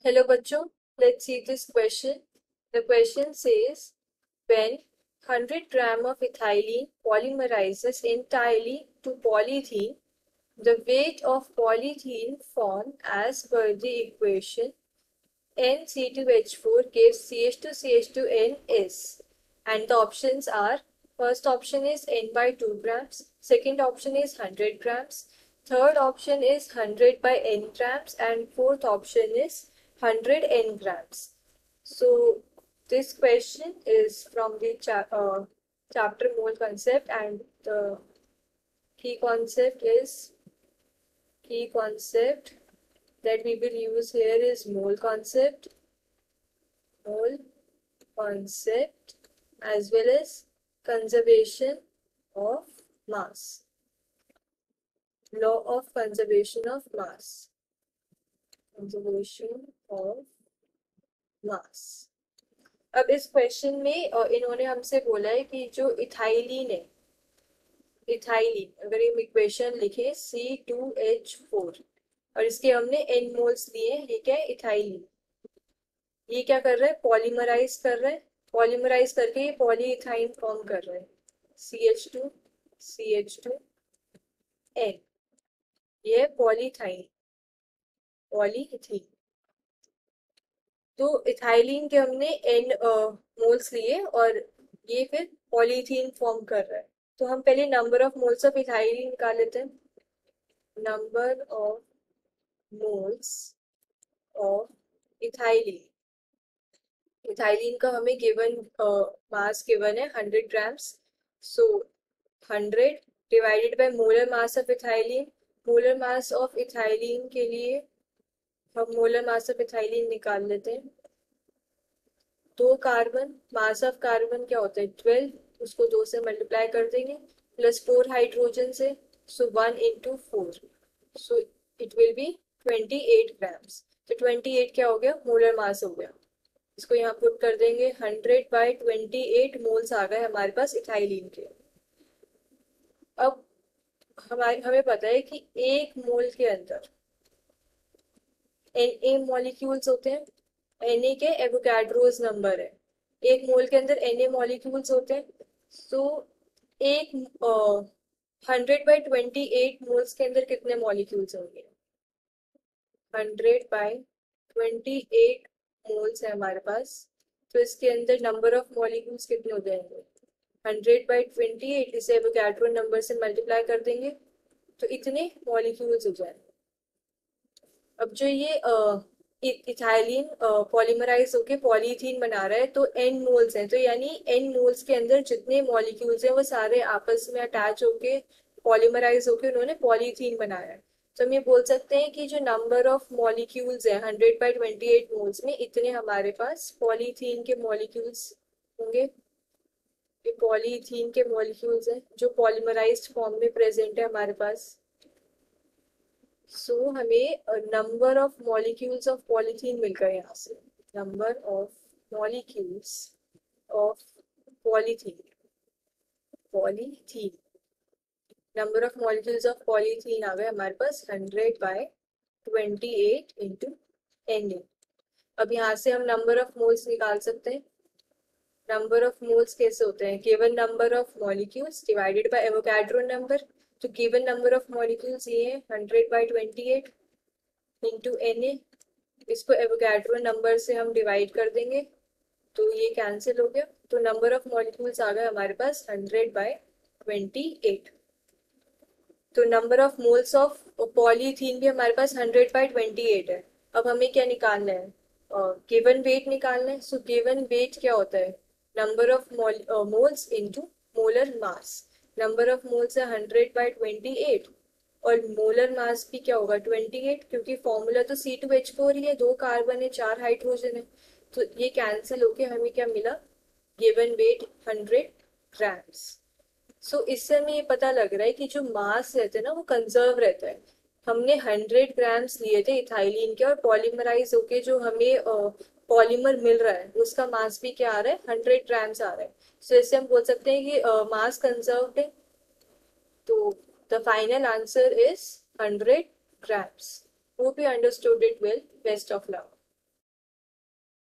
Hello bachcho, let's see this question. The question says, when 100 gram of ethylene polymerizes entirely to polyethylene, the weight of polyethylene formed as per the equation NC2H4 gives CH2CH2N is. And the options are, first option is N by 2 grams, second option is 100 grams, third option is 100 by N grams, and fourth option is 100 N grams. So this question is from the chapter mole concept, and the key concept that we will use here is mole concept as well as conservation of mass, law of conservation of mass. अब इस question में इन्होंने हमसे बोला है कि जो ethylene है, अगर हम इक्वेशन लिखे C2H4 और इसके हमने N मोल्स लिए, ये क्या है, इथाइलिन। ये क्या कर रहा है, पॉलीमराइज कर रहा है, पॉलीमराइज करके ये पॉलीइथाइन फॉर्म कर रहा है, CH2N, ये पॉलीइथाइन, तो इथाइलिन के हमने N मोल्स लिए और ये फिर पॉलीथीन फॉर्म कर रहा है। तो हम पहले number of moles of ethylene निकाल लेते हैं। Number of moles of ethylene का हमें गिवन मास गिवन है 100 grams, so 100 divided by molar mass of ethylene. Molar mass of ethylene के लिए हम मोलर मास ऑफ इथाइलिन निकाल लेते हैं। 2 कार्बन, मास ऑफ कार्बन क्या होता है 12, उसको 2 से मल्टीप्लाई कर देंगे, प्लस 4 हाइड्रोजन से, सो 1 into 4, so it will be 28 grams. तो 28 क्या हो गया, मोलर मास हो गया। इसको यहाँ पुट कर देंगे, 100 बाय 28 मोल्स आ गए हमारे पास इथाइलिन के। अब हमें पता है कि एक मोल के अंदर Na मॉलिक्यूल्स होते हैं, Na के एवोगाड्रोस नंबर है, एक मोल के अंदर Na मॉलिक्यूल्स होते हैं। सो एक 100 बाई 28 मोल्स के अंदर कितने मॉलिक्यूल्स होंगे, 100 बाई 28 मोल्स है हमारे पास, तो इसके अंदर नंबर ऑफ मॉलिक्यूल्स कितने हो जाएंगे, 100 बाई 28, इसे एवोगाड्रो नंबर से मल्टीप्लाई कर देंगे तो इतने मॉलिक्यूल्स हो जाएंगे। अब जो ये इथाइलिन पॉलीमराइज होके पॉलीथीन बना रहा है, तो N मोल्स हैं, तो यानी N मोल्स के अंदर जितने मॉलिक्यूल्स हैं वो सारे आपस में अटैच होके पॉलीमराइज होके उन्होंने पॉलीथीन बनाया है। तो हम ये बोल सकते हैं कि जो नंबर ऑफ मॉलिक्यूल्स है 100 बाई 28 मोल्स में, इतने हमारे पास पॉलीथीन के मॉलिक्यूल्स होंगे। ये पॉलीथीन के मॉलिक्यूल्स हैं जो पॉलीमराइज्ड फॉर्म में प्रेजेंट है हमारे पास। सो हमें number of molecules of polythene मिल गए यहाँ से, number of molecules of polythene number of molecules of polythene आ गए हमारे पास 100 बाय 28 इंटू Na। अब यहाँ से हम नंबर ऑफ मोल्स निकाल सकते हैं। नंबर ऑफ मोल्स कैसे होते हैं, given number of molecules divided by Avogadro number. तो गिवन नंबर ऑफ मॉलिक्यूल्स ये है 100 बाई 28 इंटू Na, इसको एवोगाड्रो नंबर से हम डिवाइड कर देंगे तो ये कैंसिल हो गया, तो नंबर ऑफ मॉलिक्यूल्स आ गए हमारे पास 100 बाई 28। तो number of moles of polythene भी हमारे पास 100 बाई 28 है। अब हमें क्या निकालना है, गिवन वेट निकालना है। सो गिवन वेट क्या होता है, number of moles into molar mass. Number of moles है 100 बाई 28 और मोलर मास भी क्या होगा 28, क्योंकि फॉर्मूला तो C2H4 ही है, 2 कार्बन है 4 हाइड्रोजन है, तो ये कैंसिल होके हमें क्या मिला, गिवन वेट 100 ग्राम्स। सो इससे हमें ये पता लग रहा है कि जो मास रहता है ना वो कंजर्व रहता है। हमने 100 ग्राम्स लिए थे इथाइलिन के और पॉलीमराइज होके जो हमें पॉलीमर मिल रहा है उसका मास भी क्या आ रहा है, 100 ग्राम्स आ रहा है। सो इससे हम बोल सकते हैं कि मास कंजर्व्ड है। तो the final answer is 100 grams. Hope you understood it well. Best of luck.